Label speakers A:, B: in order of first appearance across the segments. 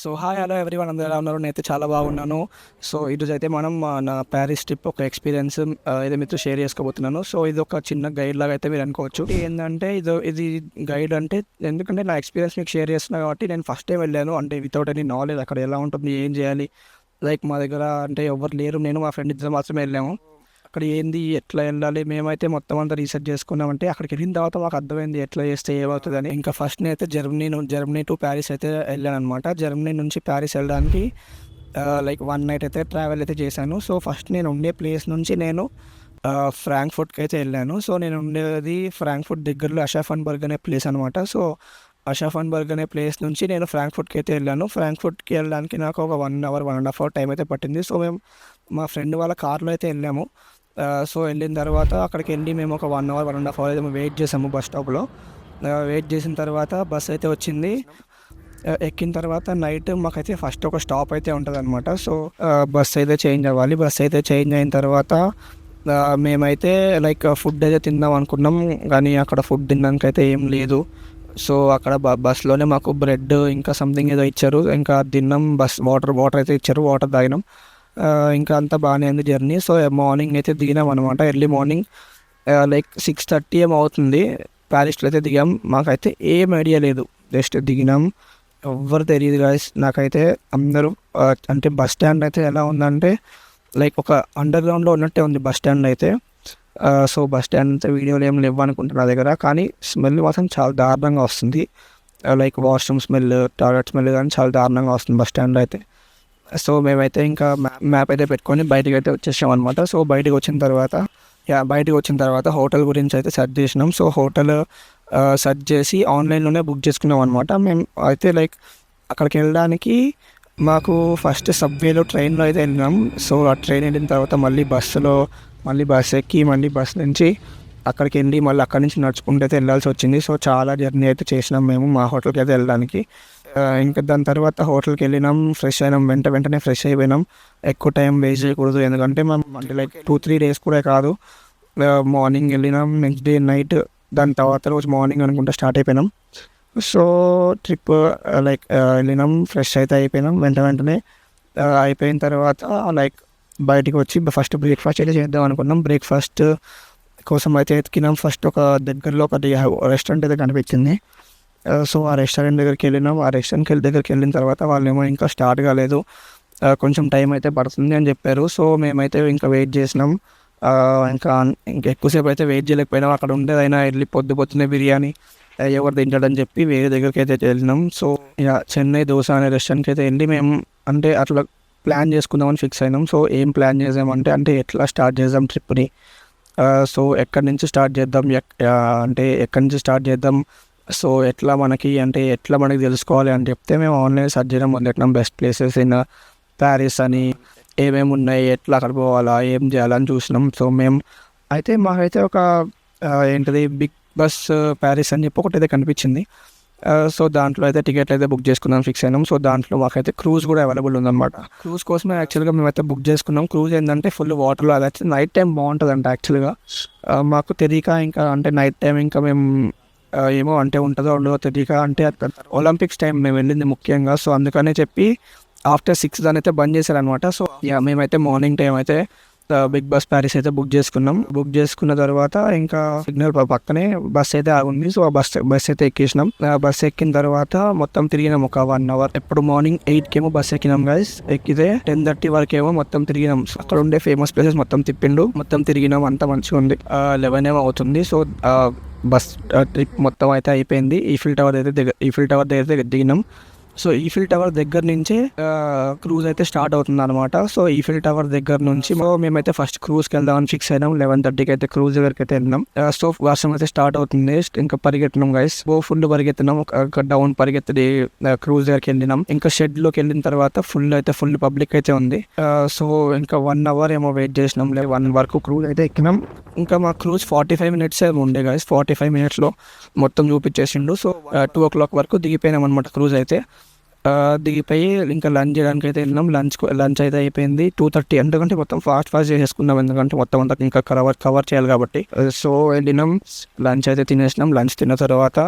A: So hi hello everyone, అందరూ ఎలా ఉన్నారు? నేనైతే చాలా బాగున్నాను. సో ఈరోజు అయితే మనం నా ప్యారిస్ ట్రిప్ ఒక ఎక్స్పీరియన్స్ అయితే మీతో షేర్ చేసుకోబోతున్నాను. సో ఇది ఒక చిన్న గైడ్ లాగా అయితే మీరు అనుకోవచ్చు. ఏంటంటే ఇది గైడ్ అంటే, ఎందుకంటే నా ఎక్స్పీరియన్స్ మీకు షేర్ చేస్తున్నా కాబట్టి నేను ఫస్ట్ టైం వెళ్ళాను, అంటే వితౌట్ ఎనీ నాలెడ్జ్ అక్కడ ఎలా ఉంటుంది, ఏం చేయాలి. లైక్ మా దగ్గర అంటే ఎవరు లేరు, నేను మా ఫ్రెండ్ ఇద్దరు మాత్రమే వెళ్ళాము. అక్కడ ఏంది, ఎట్లా వెళ్ళాలి, మేమైతే మొత్తం అంతా రీసెర్చ్ చేసుకున్నామంటే అక్కడికి వెళ్ళిన తర్వాత మాకు అర్థమైంది ఎట్లా చేస్తే ఏమవుతుందని. ఇంకా ఫస్ట్ నేనైతే జర్మనీ టు ప్యారిస్ అయితే వెళ్ళాను అనమాట. జర్మనీ నుంచి ప్యారిస్ వెళ్ళడానికి లైక్ 1 నైట్ అయితే ట్రావెల్ అయితే చేశాను. సో ఫస్ట్ నేను ఉండే ప్లేస్ నుంచి నేను ఫ్రాంక్ఫర్ట్కి అయితే వెళ్ళాను. సో నేను ఉండేది ఫ్రాంక్ఫర్ట్ దగ్గరలో అషాఫన్బర్గ్ అనే ప్లేస్ అనమాట. సో అషాఫన్బర్గ్ అనే ప్లేస్ నుంచి నేను ఫ్రాంక్ఫర్ట్కి అయితే వెళ్ళాను. ఫ్రాంక్ఫర్ట్కి వెళ్ళడానికి నాకు ఒక 1 అవర్ 1.5 అవర్ టైం అయితే పట్టింది. సో మేము మా ఫ్రెండ్ వాళ్ళ కార్లో అయితే వెళ్ళాము. సో వెళ్ళిన తర్వాత అక్కడికి వెళ్ళి మేము ఒక 1 అవర్ 1.5 అవర్ అయితే వెయిట్ చేసాము బస్ స్టాప్లో. వెయిట్ చేసిన తర్వాత బస్ అయితే వచ్చింది. ఎక్కిన తర్వాత నైట్ మాకైతే ఫస్ట్ ఒక స్టాప్ అయితే ఉంటుంది అనమాట. సో బస్ అయితే చేంజ్ అవ్వాలి. బస్ అయితే చేంజ్ అయిన తర్వాత మేమైతే లైక్ ఫుడ్ అయితే తిందాం అనుకున్నాం, కానీ అక్కడ ఫుడ్ తినడానికైతే ఏం లేదు. సో అక్కడ బస్లోనే మాకు బ్రెడ్ ఇంకా సంథింగ్ ఏదో ఇచ్చారు, ఇంకా తిన్నాం. వాటర్ అయితే ఇచ్చారు, వాటర్ తాగినాం. ఇంకా అంతా బాగానే ఉంది జర్నీ. సో మార్నింగ్ అయితే దిగినాం అనమాట. ఎర్లీ మార్నింగ్ లైక్ 6:30 ఏమో అవుతుంది. ప్యారిస్లో అయితే దిగాం. మాకైతే ఏం ఐడియా లేదు, జస్ట్ దిగినాం. ఎవ్వరు తెలియదు గాయస్ నాకైతే. అందరూ అంటే బస్ స్టాండ్ అయితే ఎలా ఉందంటే లైక్ ఒక అండర్ గ్రౌండ్లో ఉన్నట్టే ఉంది బస్ స్టాండ్ అయితే. సో బస్ స్టాండ్ అయితే వీడియోలు ఏం లేవు అనుకుంటున్నా నా దగ్గర, కానీ స్మెల్ మాత్రం చాలా దారుణంగా వస్తుంది. Like washroom smell, toilet smell కానీ చాలా దారుణంగా వస్తుంది బస్ స్టాండ్లో అయితే. సో మేమైతే ఇంకా మ్యాప్ అయితే పెట్టుకొని బయటకు అయితే వచ్చేసాం అనమాట. సో బయటకు వచ్చిన తర్వాత హోటల్ గురించి అయితే సెర్చ్ చేసినాం. సో హోటల్ సెర్చ్ చేసి ఆన్లైన్లోనే బుక్ చేసుకున్నాం అనమాట. మేము అయితే లైక్ అక్కడికి వెళ్ళడానికి మాకు ఫస్ట్ సబ్వేలో ట్రైన్లో అయితే వెళ్ళినాం. సో ఆ ట్రైన్ వెళ్ళిన తర్వాత మళ్ళీ బస్ ఎక్కి మళ్ళీ బస్ నుంచి అక్కడికి వెళ్ళి మళ్ళీ అక్కడి నుంచి నడుచుకుంటూ అయితే వెళ్ళాల్సి వచ్చింది. సో చాలా జర్నీ అయితే చేసినాం మేము మా హోటల్కి అయితే వెళ్ళడానికి. ఇంకా దాని తర్వాత హోటల్కి వెళ్ళినాం, ఫ్రెష్ అయినాం. వెంటనే ఫ్రెష్ అయిపోయినాం. ఎక్కువ టైం వేస్ట్ చేయకూడదు, ఎందుకంటే మనం అంటే లైక్ 2-3 డేస్ కూడా కాదు. మార్నింగ్ వెళ్ళినాం, నెక్స్ట్ డే నైట్, దాని తర్వాత రోజు మార్నింగ్ అనుకుంటా స్టార్ట్ అయిపోయినాం. సో ట్రిప్ లైక్ వెళ్ళినాం, ఫ్రెష్ అయితే అయిపోయినాం. వెంటనే అయిపోయిన తర్వాత లైక్ బయటికి వచ్చి ఫస్ట్ బ్రేక్ఫాస్ట్ అయితే చేద్దాం అనుకున్నాం. బ్రేక్ఫాస్ట్ కోసం అయితే ఎతికినాం. ఫస్ట్ ఒక దగ్గరలో ఒకటి రెస్టారెంట్ అయితే కనిపించింది. సో ఆ రెస్టారెంట్ దగ్గరికి వెళ్ళినాం. ఆ రెస్టారెంట్ దగ్గరికి వెళ్ళిన తర్వాత వాళ్ళేమో ఇంకా స్టార్ట్ కాలేదు, కొంచెం టైం అయితే పడుతుంది అని చెప్పారు. సో మేమైతే ఇంకా వెయిట్ చేసినాం. ఇంకా ఎక్కువసేపు అయితే వెయిట్ చేయలేకపోయినాం. అక్కడ ఉండేదైనా వెళ్ళి పొద్దున్నే బిర్యానీ ఎవరు తింటాడని చెప్పి వేరే దగ్గరికి అయితే వెళ్ళినాం. సో ఇక చెన్నై దోశ అనే రెస్టారెంట్కి అయితే వెళ్ళి మేము అంటే అట్లా ప్లాన్ చేసుకుందామని ఫిక్స్ అయినాం. సో ఏం ప్లాన్ చేసామంటే ఎట్లా స్టార్ట్ చేద్దాం ట్రిప్ని, సో ఎక్కడి నుంచి స్టార్ట్ చేద్దాం, సో ఎట్లా మనకి తెలుసుకోవాలి అని చెప్తే మేము ఆన్లైన్ సెర్చ్ చేయడం మొదలెట్టినాం. బెస్ట్ ప్లేసెస్ ఇన్ ప్యారిస్ అని, ఏమేమి ఉన్నాయి, ఎట్లా అక్కడ పోవాలా, ఏం చేయాలని చూసినాం. సో మాకైతే ఒక బిగ్ బస్ ప్యారిస్ అని చెప్పి ఒకటి అయితే కనిపించింది. సో దాంట్లో అయితే టికెట్లు అయితే బుక్ చేసుకుందాం ఫిక్స్ అయినాం. సో దాంట్లో మాకైతే క్రూజ్ కూడా అవైలబుల్ ఉందన్నమాట. క్రూజ్ కోసమే యాక్చువల్గా మేమైతే బుక్ చేసుకున్నాం. క్రూజ్ ఏంటంటే ఫుల్ వాటర్లో, అది అయితే నైట్ టైం బాగుంటుందంట యాక్చువల్గా. మాకు తెలియక ఇంకా అంటే నైట్ టైం ఇంకా మేము ఏమో అంటే ఉంటుందో ఉండదో తెలియక, అంటే ఒలింపిక్స్ టైం మేము వెళ్ళింది ముఖ్యంగా. సో అందుకనే చెప్పి ఆఫ్టర్ 6 దాని అయితే బంద్ చేశారనమాట. సో మేమైతే మార్నింగ్ టైం అయితే బిగ్ బస్ ప్యారిస్ అయితే బుక్ చేసుకున్నాం. బుక్ చేసుకున్న తర్వాత ఇంకా సిగ్నల్ పక్కనే బస్ అయితే ఆగుంది. సో ఆ బస్ అయితే ఎక్కేసినాం. బస్ ఎక్కిన తర్వాత మొత్తం తిరిగినాం ఒక 1 అవర్. ఎప్పుడు మార్నింగ్ 8 బస్ ఎక్కినాం గైస్. ఎక్కితే 10:30 వరకేమో మొత్తం తిరిగినాం. అక్కడ ఉండే ఫేమస్ ప్లేసెస్ మొత్తం మొత్తం తిరిగినాం. అంతా మంచిగా ఉంది. 11 ఏమో అవుతుంది. సో బస్ ట్రిప్ మొత్తం అయితే అయిపోయింది. ఈఫిల్ టవర్ దగ్గర దిగినాం. సో ఈఫిల్ టవర్ దగ్గర నుంచే క్రూజ్ అయితే స్టార్ట్ అవుతుంది అనమాట. సో ఈఫిల్ టవర్ దగ్గర నుంచి మేమైతే ఫస్ట్ క్రూజ్కి వెళ్దామని ఫిక్స్ అయినాం. 11:30కి అయితే క్రూజ్ దగ్గరికి అయితే వెళ్ళినాం. సో వర్షం అయితే స్టార్ట్ అవుతుంది. ఇంకా పరిగెత్తినాం గైస్, ఫుల్ పరిగెత్తినాం. డౌన్ పరిగెత్తి క్రూజ్ దగ్గరికి వెళ్ళినాం. ఇంకా షెడ్లోకి వెళ్ళిన తర్వాత ఫుల్ పబ్లిక్ అయితే ఉంది. సో ఇంకా 1 అవర్ ఏమో వెయిట్ చేసినాం. 1 వరకు క్రూజ్ అయితే ఎక్కినాం. ఇంకా మా క్రూజ్ 45 మినిట్స్ ఉండే గైస్. 45 మినిట్స్లో మొత్తం చూపించేసిండు. సో 2 o'clock వరకు దిగిపోయినాం అనమాట క్రూజ్ అయితే. దిగిపోయి ఇంకా లంచ్ చేయడానికి అయితే వెళ్ళినాం. లంచ్ అయితే అయిపోయింది 2:30, ఎందుకంటే మొత్తం ఫాస్ట్ చేసేసుకున్నాం, ఎందుకంటే మొత్తం అంతా ఇంకా కవర్ చేయాలి కాబట్టి. సో వెళ్ళినాం, లంచ్ అయితే తినేసినాం. లంచ్ తిన్న తర్వాత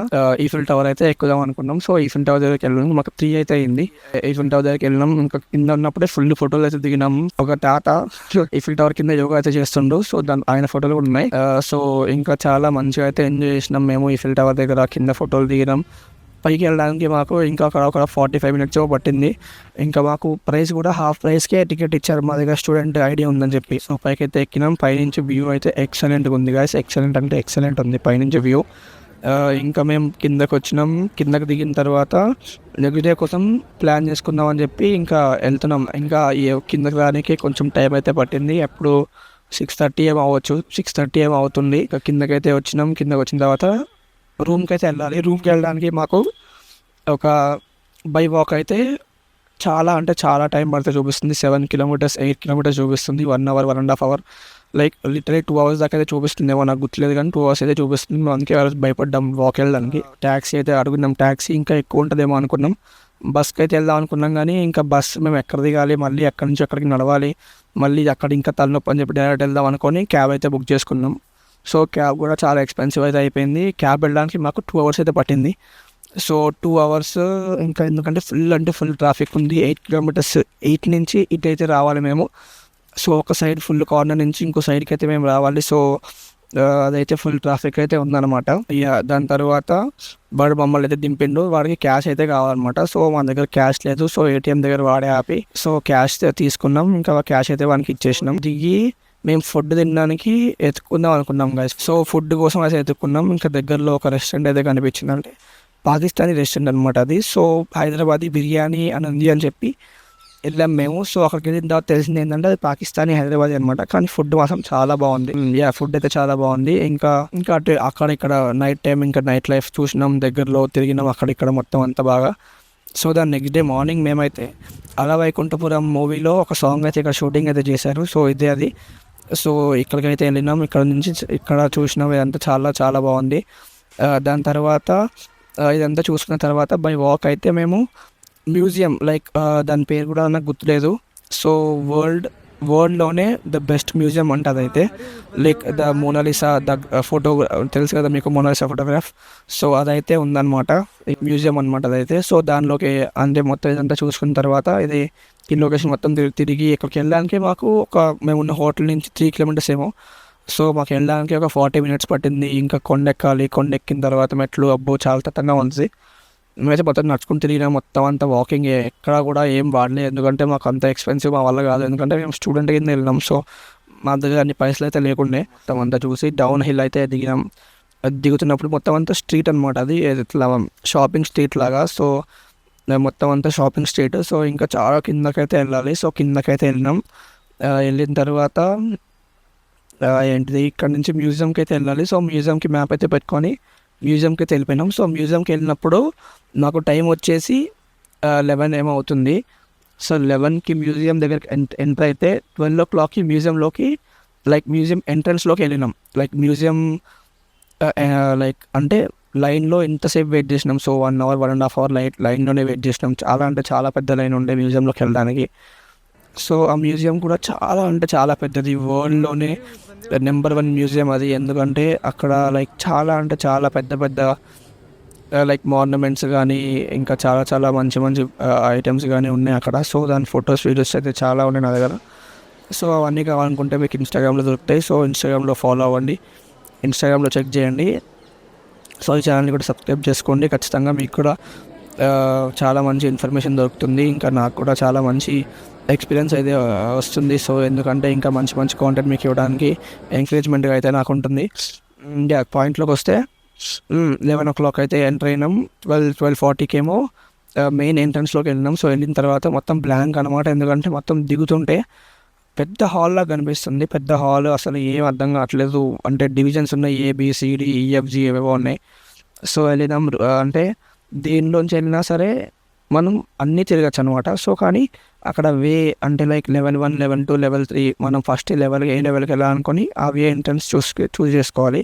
A: ఈఫిల్ టవర్ అయితే ఎక్కుదాం అనుకున్నాం. సో ఈఫిల్ టవర్ దగ్గరికి వెళ్ళినాం, మాకు 3 అయితే అయింది. ఈఫిల్ టవర్ దగ్గరికి వెళ్ళినాం, ఇంకా కింద ఉన్నప్పుడే ఫుల్ ఫోటోలు అయితే దిగినాం. ఒక తాత ఈఫిల్ టవర్ కింద యోగా అయితే చేస్తుండు, సో ఆయన ఫోటోలు కూడా ఉన్నాయి. సో ఇంకా చాలా మంచిగా అయితే ఎంజాయ్ చేసినాం మేము ఈఫిల్ టవర్ దగ్గర, కింద ఫోటోలు దిగినాం. పైకి వెళ్ళడానికి మాకు ఇంకా ఒక 45 minutes పట్టింది. ఇంకా మాకు ప్రైస్ కూడా హాఫ్ ప్రైస్కే టికెట్ ఇచ్చారు, మా దగ్గర స్టూడెంట్ ఐడియా ఉందని చెప్పి. సో పైకి అయితే ఎక్కినాం. పైనుంచి వ్యూ అయితే ఎక్సలెంట్గా ఉంది గాయస్, ఎక్సలెంట్ అంటే ఎక్సలెంట్ ఉంది పైనుంచి వ్యూ. ఇంకా మేము కిందకు వచ్చినాం. కిందకి దిగిన తర్వాత నెక్స్ట్ డే కోసం ప్లాన్ చేసుకుందాం అని చెప్పి ఇంకా వెళ్తున్నాం. ఇంకా కిందకి రానికి కొంచెం టైం అయితే పట్టింది. అప్పుడు 6:30 ఏమో అవ్వచ్చు, 6:30 ఏమో అవుతుంది. ఇంకా కిందకైతే వచ్చినాం. కిందకి వచ్చిన తర్వాత రూమ్కి అయితే వెళ్ళాలి. రూమ్కి వెళ్ళడానికి మాకు ఒక బై వాక్ అయితే చాలా అంటే చాలా టైం పడితే చూపిస్తుంది. 7 kilometers 8 kilometers చూపిస్తుంది. 1 hour 1.5 hour, like literally 2 hours దాకా అయితే చూపిస్తుంది. ఏమో నాకు గుర్తులేదు కానీ 2 hours అయితే చూపిస్తుంది. మేము అందుకే భయపడ్డాం వాక్ వెళ్ళడానికి. ట్యాక్సీ అయితే అడుగున్నాం, ట్యాక్సీ ఇంకా ఎక్కువ ఉంటుందేమో అనుకున్నాం. బస్కి అయితే వెళ్దాం అనుకున్నాం కానీ ఇంకా బస్ మేము ఎక్కడ దిగాలి, మళ్ళీ ఎక్కడి నుంచి ఎక్కడికి నడవాలి, మళ్ళీ అక్కడ ఇంకా తలనొప్పి అని చెప్పి డైరెక్ట్ వెళ్దాం అనుకొని క్యాబ్ అయితే బుక్ చేసుకున్నాం. సో క్యాబ్ కూడా చాలా ఎక్స్పెన్సివ్ అయితే అయిపోయింది. క్యాబ్ వెళ్ళడానికి మాకు 2 hours అయితే పట్టింది. సో 2 hours ఇంకా, ఎందుకంటే ఫుల్ ట్రాఫిక్ ఉంది. 8 kilometers, 8 నుంచి ఇటు అయితే రావాలి మేము. సో ఒక సైడ్ ఫుల్ కార్నర్ నుంచి ఇంకో సైడ్కి అయితే మేము రావాలి. సో అదైతే ఫుల్ ట్రాఫిక్ అయితే ఉందన్నమాట. దాని తర్వాత వాడు మమ్మల్ని అయితే దింపిండు. వాడికి క్యాష్ అయితే కావాలన్నమాట. సో మన దగ్గర క్యాష్ లేదు. సో ఏటీఎం దగ్గర వాడే ఆపి సో క్యాష్ తీసుకున్నాం. ఇంకా క్యాష్ అయితే వానికి ఇచ్చేసినాం. దిగి మేము ఫుడ్ తినడానికి ఎత్తుకుందాం అనుకున్నాం గైస్. సో ఫుడ్ కోసం అయితే ఎత్తుకున్నాం. ఇంకా దగ్గరలో ఒక రెస్టారెంట్ అయితే కనిపించింది, అంటే పాకిస్తానీ రెస్టారెంట్ అనమాట అది. సో హైదరాబాదీ బిర్యానీ అని ఉంది అని చెప్పి వెళ్ళాం మేము. సో అక్కడికి వెళ్ళిన తర్వాత తెలిసింది ఏంటంటే అది పాకిస్తానీ హైదరాబాదీ అనమాట. కానీ ఫుడ్ మాత్రం చాలా బాగుంది. ఫుడ్ అయితే చాలా బాగుంది. ఇంకా అటు అక్కడ ఇక్కడ నైట్ టైం ఇంకా నైట్ లైఫ్ చూసినాం, దగ్గరలో తిరిగినాం అక్కడ ఇక్కడ మొత్తం అంతా బాగా. సో దాని నెక్స్ట్ డే మార్నింగ్ మేమైతే అల వైకుంఠపురం మూవీలో ఒక సాంగ్ అయితే ఇక్కడ షూటింగ్ అయితే చేశారు. సో ఇదే అది. సో ఇక్కడికైతే వెళ్ళినాం. ఇక్కడ చూసినాం, ఇదంతా చాలా చాలా బాగుంది. దాని తర్వాత ఇదంతా చూసుకున్న తర్వాత బై వాక్ అయితే మేము మ్యూజియం, లైక్ దాని పేరు కూడా నాకు గుర్తులేదు. సో వరల్డ్లోనే ద బెస్ట్ మ్యూజియం అంటే అదైతే, like the Mona Lisa, the photo తెలుసు కదా మీకు, మోనాలిసా ఫోటోగ్రాఫ్. సో అదైతే ఉందన్నమాట, మ్యూజియం అనమాట అదైతే. సో దానిలోకి అంటే మొత్తం ఇదంతా చూసుకున్న తర్వాత ఈ లొకేషన్ మొత్తం తిరిగి ఇక్కడికి వెళ్ళడానికి మాకు మేము ఉన్న హోటల్ నుంచి 3 kilometers ఏమో. సో మాకు వెళ్ళడానికి ఒక 40 minutes పట్టింది. ఇంకా కొండెక్కిన తర్వాత మెట్లు అబ్బో చాలా తతంగా ఉంది. మేమైతే మొత్తం నడుచుకుని తిరిగినా, మొత్తం అంతా వాకింగ్, ఎక్కడ కూడా ఏం వాడలేదు, ఎందుకంటే మాకు అంత ఎక్స్పెన్సివ్ మా వల్ల కాదు, ఎందుకంటే మేము స్టూడెంట్ కింద వెళ్ళినాం. సో మా దగ్గర అన్ని పైసలు అయితే లేకుండే. మొత్తం అంతా చూసి డౌన్ హిల్ అయితే దిగినాం. దిగుతున్నప్పుడు మొత్తం అంతా స్ట్రీట్ అనమాట, అది ఇట్లా షాపింగ్ స్ట్రీట్ లాగా. సో మొత్తం అంతా షాపింగ్ స్ట్రీట్. సో ఇంకా చాలా కిందకైతే వెళ్ళాలి. సో కిందకైతే వెళ్ళినాం. వెళ్ళిన తర్వాత ఏంటిది ఇక్కడ నుంచి మ్యూజియంకి అయితే వెళ్ళాలి. సో మ్యూజియంకి మ్యాప్ అయితే పెట్టుకొని మ్యూజియంకి అయితే వెళ్ళిపోయినాం. సో మ్యూజియంకి వెళ్ళినప్పుడు నాకు టైం వచ్చేసి 11 ఏమో అవుతుంది. సో 11కి మ్యూజియం దగ్గరికి ఎంటర్ అయితే 12 o'clockకి మ్యూజియంలోకి, లైక్ మ్యూజియం ఎంట్రన్స్లోకి వెళ్ళినాం. లైక్ మ్యూజియం లైక్ అంటే లైన్లో ఎంతసేపు వెయిట్ చేసినాం. సో 1 hour 1.5 hour లైన్లోనే వెయిట్ చేసినాం. చాలా అంటే చాలా పెద్ద లైన్ ఉండే మ్యూజియంలోకి వెళ్ళడానికి. సో ఆ మ్యూజియం కూడా చాలా అంటే చాలా పెద్దది, వరల్డ్లోనే నెంబర్ 1 మ్యూజియం అది. ఎందుకంటే అక్కడ లైక్ చాలా అంటే చాలా పెద్ద లైక్ మార్నమెంట్స్ కానీ ఇంకా చాలా చాలా మంచి ఐటమ్స్ కానీ ఉన్నాయి అక్కడ. సో దాని ఫొటోస్ వీడియోస్ అయితే చాలా ఉన్నాయి నా దగ్గర. సో అవన్నీ కావాలనుకుంటే మీకు ఇన్స్టాగ్రామ్లో దొరుకుతాయి. సో ఇన్స్టాగ్రామ్లో ఫాలో అవ్వండి, ఇన్స్టాగ్రామ్లో చెక్ చేయండి. సో ఈ ఛానల్ని కూడా సబ్స్క్రైబ్ చేసుకోండి. ఖచ్చితంగా మీకు కూడా చాలా మంచి ఇన్ఫర్మేషన్ దొరుకుతుంది. ఇంకా నాకు కూడా చాలా మంచి ఎక్స్పీరియన్స్ అయితే వస్తుంది. సో ఎందుకంటే ఇంకా మంచి కాంటెంట్ మీకు ఇవ్వడానికి ఎంకరేజ్మెంట్గా అయితే నాకు ఉంటుంది. పాయింట్లోకి వస్తే 11 o'clock అయితే ఎంటర్ అయినాం. 12:40కి ఏమో మెయిన్ ఎంట్రన్స్లోకి వెళ్ళినాం. సో వెళ్ళిన తర్వాత మొత్తం బ్లాంక్ అనమాట, ఎందుకంటే మొత్తం దిగుతుంటే పెద్ద హాల్లా కనిపిస్తుంది. పెద్ద హాల్, అసలు ఏం అర్థం కావట్లేదు. అంటే డివిజన్స్ ఉన్నాయి, ABCDEFG ఏవేవో ఉన్నాయి. సో వెళ్ళినాం. అంటే దేనిలోంచి వెళ్ళినా సరే మనం అన్నీ తిరగచ్చు అనమాట. సో కానీ అక్కడ అంటే లైక్ level 1, level 2, level 3 మనం ఫస్ట్ ఏ లెవెల్కి వెళ్ళాలనుకొని ఆ ఎంట్రన్స్ చూస్ చేసుకోవాలి.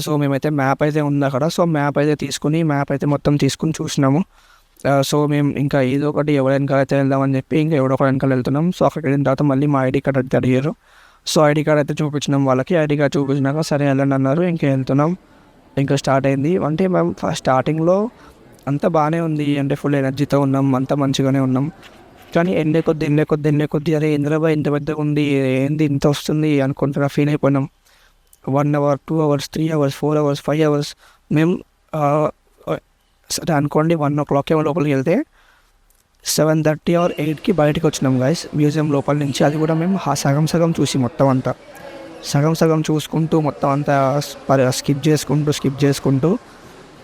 A: సో మేమైతే మ్యాప్ అయితే ఉంది అక్కడ. సో మ్యాప్ అయితే మొత్తం తీసుకుని చూసినాము. సో మేము ఇంకా ఏదో ఒకటి ఎవరి వెనకాల అయితే వెళ్దామని చెప్పి ఇంకా ఎవడో ఒకటి వెనకాల వెళ్తున్నాం. సో అక్కడికి వెళ్ళిన తర్వాత మళ్ళీ మా ఐడి కార్డ్ అయితే అడిగారు. సో ఐడి కార్డ్ అయితే చూపించినాం వాళ్ళకి. ఐడి కార్డ్ చూపించినాక సరే వెళ్ళండి అన్నారు. ఇంకా వెళ్తున్నాం. ఇంకా స్టార్ట్ అయింది. అంటే మేము ఫస్ట్ స్టార్టింగ్లో అంతా బాగానే ఉంది, అంటే ఫుల్ ఎనర్జీతో ఉన్నాం, అంతా మంచిగానే ఉన్నాం. కానీ ఎండే కొద్ది అరే ఇంద్రబాయ్ ఇంత పెద్దగా ఉంది, ఏంది ఇంత వస్తుంది అనుకుంటున్నా ఫీల్ అయిపోయినాం. 1 hour 2 hours 3 hours 4 hours 5 hours మేము సరే అనుకోండి 1 o'clock ఏమో లోపలికి వెళ్తే 7:30 or 8కి బయటకు వచ్చినాం గైస్ మ్యూజియం లోపల నుంచి. అది కూడా మేము సగం చూసి మొత్తం అంతా సగం చూసుకుంటూ మొత్తం అంతా స్కిప్ చేసుకుంటూ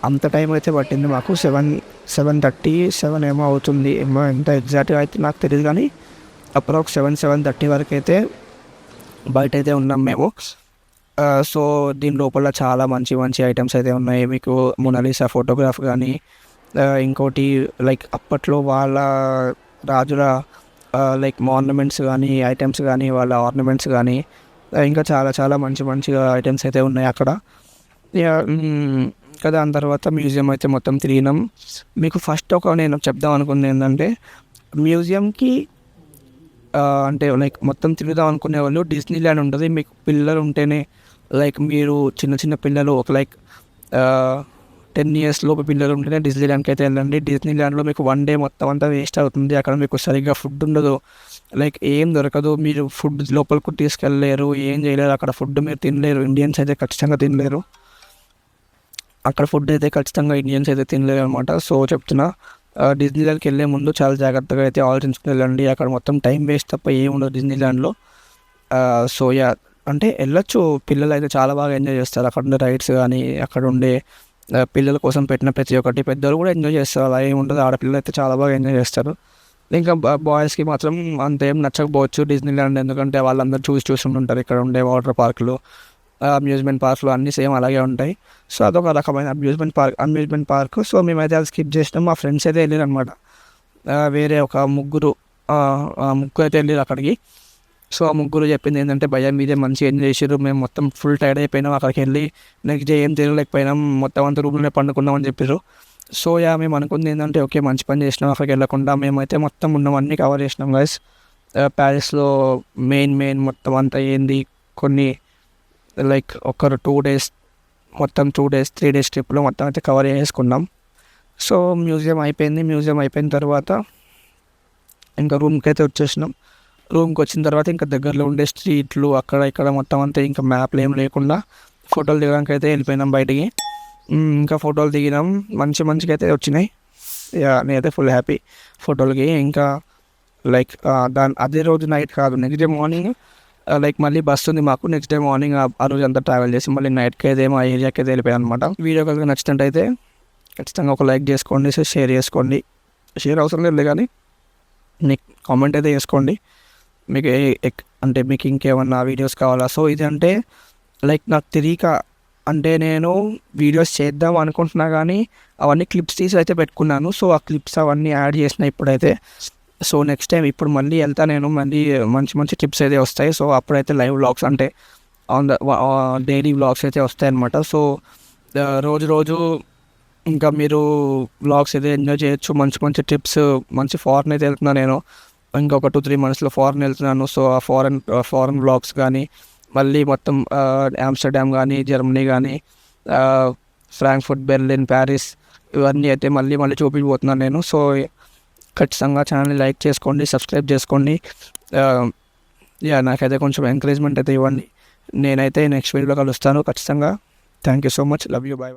A: అంత టైం అయితే పట్టింది మాకు. 7:30 7 ఏమో అవుతుంది, ఏమో ఎంత ఎగ్జాక్ట్గా అయితే నాకు తెలియదు, కానీ అప్రాక్స్ 7:30 వరకు అయితే బయట అయితే ఉన్నాం మేము. సో దీని లోపల చాలా మంచి ఐటమ్స్ అయితే ఉన్నాయి. మీకు మొనాలిసా ఫోటోగ్రాఫ్ కానీ, ఇంకోటి లైక్ అప్పట్లో వాళ్ళ రాజుల లైక్ ఆర్నమెంట్స్ కానీ, ఐటమ్స్ కానీ, వాళ్ళ ఆర్నమెంట్స్ కానీ, ఇంకా చాలా మంచిగా ఐటమ్స్ అయితే ఉన్నాయి అక్కడ. కదా దాని తర్వాత మ్యూజియం అయితే మొత్తం తిరిగినాం. మీకు ఫస్ట్ నేను చెప్దాం అనుకుంది ఏంటంటే, మ్యూజియంకి అంటే లైక్ మొత్తం తిరుగుదాం అనుకునే వాళ్ళు డిస్నీ ల్యాండ్ ఉంటుంది. మీకు పిల్లలు ఉంటేనే, లైక్ మీరు చిన్న పిల్లలు ఒక లైక్ 10 years లోపు పిల్లలు ఉంటేనే డిస్నీ ల్యాండ్కి అయితే వెళ్ళండి. డిస్నీ ల్యాండ్లో మీకు 1 day మొత్తం అంతా వేస్ట్ అవుతుంది. అక్కడ మీకు సరిగ్గా ఫుడ్ ఉండదు, లైక్ ఏం దొరకదు. మీరు ఫుడ్ లోపలికి తీసుకెళ్ళలేరు, ఏం చేయలేరు. అక్కడ ఫుడ్ మీరు తినలేరు. ఇండియన్స్ అయితే ఖచ్చితంగా తినలేరు అక్కడ ఫుడ్ అయితే ఖచ్చితంగా ఇండియన్స్ అయితే తినలేరు అనమాట. సో చెప్తున్నా, డిస్నీల్యాండ్కి వెళ్ళే ముందు చాలా జాగ్రత్తగా అయితే ఆలోచించుకుని వెళ్ళండి. అక్కడ మొత్తం టైం వేస్ట్ తప్ప ఏం ఉండదు డిస్నీల్యాండ్లో. సో అంటే వెళ్ళొచ్చు, పిల్లలు అయితే చాలా బాగా ఎంజాయ్ చేస్తారు. అక్కడ ఉండే రైడ్స్ కానీ, అక్కడ ఉండే పిల్లల కోసం పెట్టిన ప్రతి ఒక్కటి, పెద్దలు కూడా ఎంజాయ్ చేస్తారు. అలా ఏమి ఉండదు, ఆడపిల్లలు అయితే చాలా బాగా ఎంజాయ్ చేస్తారు. ఇంకా బాయ్స్కి మాత్రం అంతేం నచ్చకపోవచ్చు డిస్నీల్యాండ్, ఎందుకంటే వాళ్ళందరూ చూసి ఉంటారు. ఇక్కడ ఉండే వాటర్ పార్కులు, అమ్యూజ్మెంట్ పార్క్లు అన్నీ సేమ్ అలాగే ఉంటాయి. సో అదొక రకమైన అమ్యూజ్మెంట్ పార్క్. సో మేమైతే అది స్కిప్ చేసినాం. మా ఫ్రెండ్స్ అయితే వెళ్ళారు అనమాట, వేరే ఒక ముగ్గురు అయితే వెళ్ళారు అక్కడికి. సో ఆ ముగ్గురు చెప్పింది ఏంటంటే, భయ్యా మీదే మంచిగా ఎంజాయ్ చేసారు, మేము మొత్తం ఫుల్ టైర్డ్ అయిపోయినాం, అక్కడికి వెళ్ళి నెక్స్ట్ డే ఏం తినలేకపోయినాం, మొత్తం అంతా రూమ్లోనే పండుకున్నాం అని చెప్పారు. సో మేము అనుకుంది ఏంటంటే, ఓకే మంచి పని చేసినాం, అక్కడికి వెళ్ళకుండా మేమైతే మొత్తం ఉన్నవన్నీ కవర్ చేసినాం గైస్. ప్యారిస్లో మెయిన్ మొత్తం అంతా ఏంది, కొన్ని లైక్ 2 days మొత్తం 2 days 3 days ట్రిప్లో మొత్తం అయితే కవర్ చేసుకున్నాం. సో మ్యూజియం అయిపోయిన తర్వాత ఇంకా రూమ్కి అయితే వచ్చేసినాం. రూమ్కి వచ్చిన తర్వాత ఇంకా దగ్గరలో ఉండే స్ట్రీట్లు అక్కడ ఇక్కడ మొత్తం అంతా ఇంకా మ్యాప్లు ఏం లేకుండా ఫోటోలు దిగడానికి అయితే వెళ్ళిపోయినాం బయటికి. ఇంకా ఫోటోలు దిగినాం, మంచిగా అయితే వచ్చినాయి. నేనైతే ఫుల్ హ్యాపీ ఫోటోలకి. ఇంకా లైక్ అదే రోజు నైట్ కాదు, నెక్స్ట్ డే మార్నింగ్ లైక్ మళ్ళీ బస్ ఉంది మాకు. నెక్స్ట్ డే మార్నింగ్ ఆ రోజు అంతా ట్రావెల్ చేసి మళ్ళీ నైట్కి అయితే ఆ ఏరియాకి అయితే వెళ్ళిపోయాను అనమాట. వీడియో కనుక నచ్చినట్టయితే ఖచ్చితంగా ఒక లైక్ చేసుకోండి, షేర్ చేసుకోండి. షేర్ అవసరం లేదు కానీ నీకు కామెంట్ అయితే చేసుకోండి, మీకు అంటే మీకు ఇంకేమన్నా వీడియోస్ కావాలా. సో ఇది అంటే లైక్ నాకు తెలియక, అంటే నేను వీడియోస్ చేద్దాం అనుకుంటున్నా కానీ అవన్నీ క్లిప్స్ తీసి అయితే పెట్టుకున్నాను. సో ఆ క్లిప్స్ అవన్నీ యాడ్ చేసిన ఇప్పుడైతే. సో నెక్స్ట్ టైం ఇప్పుడు మళ్ళీ వెళ్తా నేను, మళ్ళీ మంచి టిప్స్ అయితే వస్తాయి. సో అప్పుడైతే లైవ్ వ్లాగ్స్ అంటే డైలీ వ్లాగ్స్ అయితే వస్తాయి అన్నమాట. సో రోజు ఇంకా మీరు వ్లాగ్స్ అయితే ఎంజాయ్ చేయొచ్చు. మంచి టిప్స్, మంచి ఫారెన్ అయితే వెళ్తున్నాను నేను, ఇంకొక 2-3 monthsలో ఫారెన్ వెళ్తున్నాను. సో ఆ ఫారెన్ వ్లాగ్స్ కానీ, మళ్ళీ మొత్తం ఆమ్స్టర్డామ్ కానీ, జర్మనీ కానీ, ఫ్రాంక్ఫర్ట్, బెర్లిన్, ప్యారిస్, ఇవన్నీ అయితే మళ్ళీ చూపించబోతున్నాను నేను. సో ఖచ్చితంగా ఛానల్ని లైక్ చేసుకోండి, సబ్స్క్రైబ్ చేసుకోండి. నాకైతే కొంచెం ఎంకరేజ్మెంట్ అయితే ఇవ్వండి. నేనైతే నెక్స్ట్ వీడియోలో కలుస్తాను ఖచ్చితంగా. Thank you so much, love you, bye.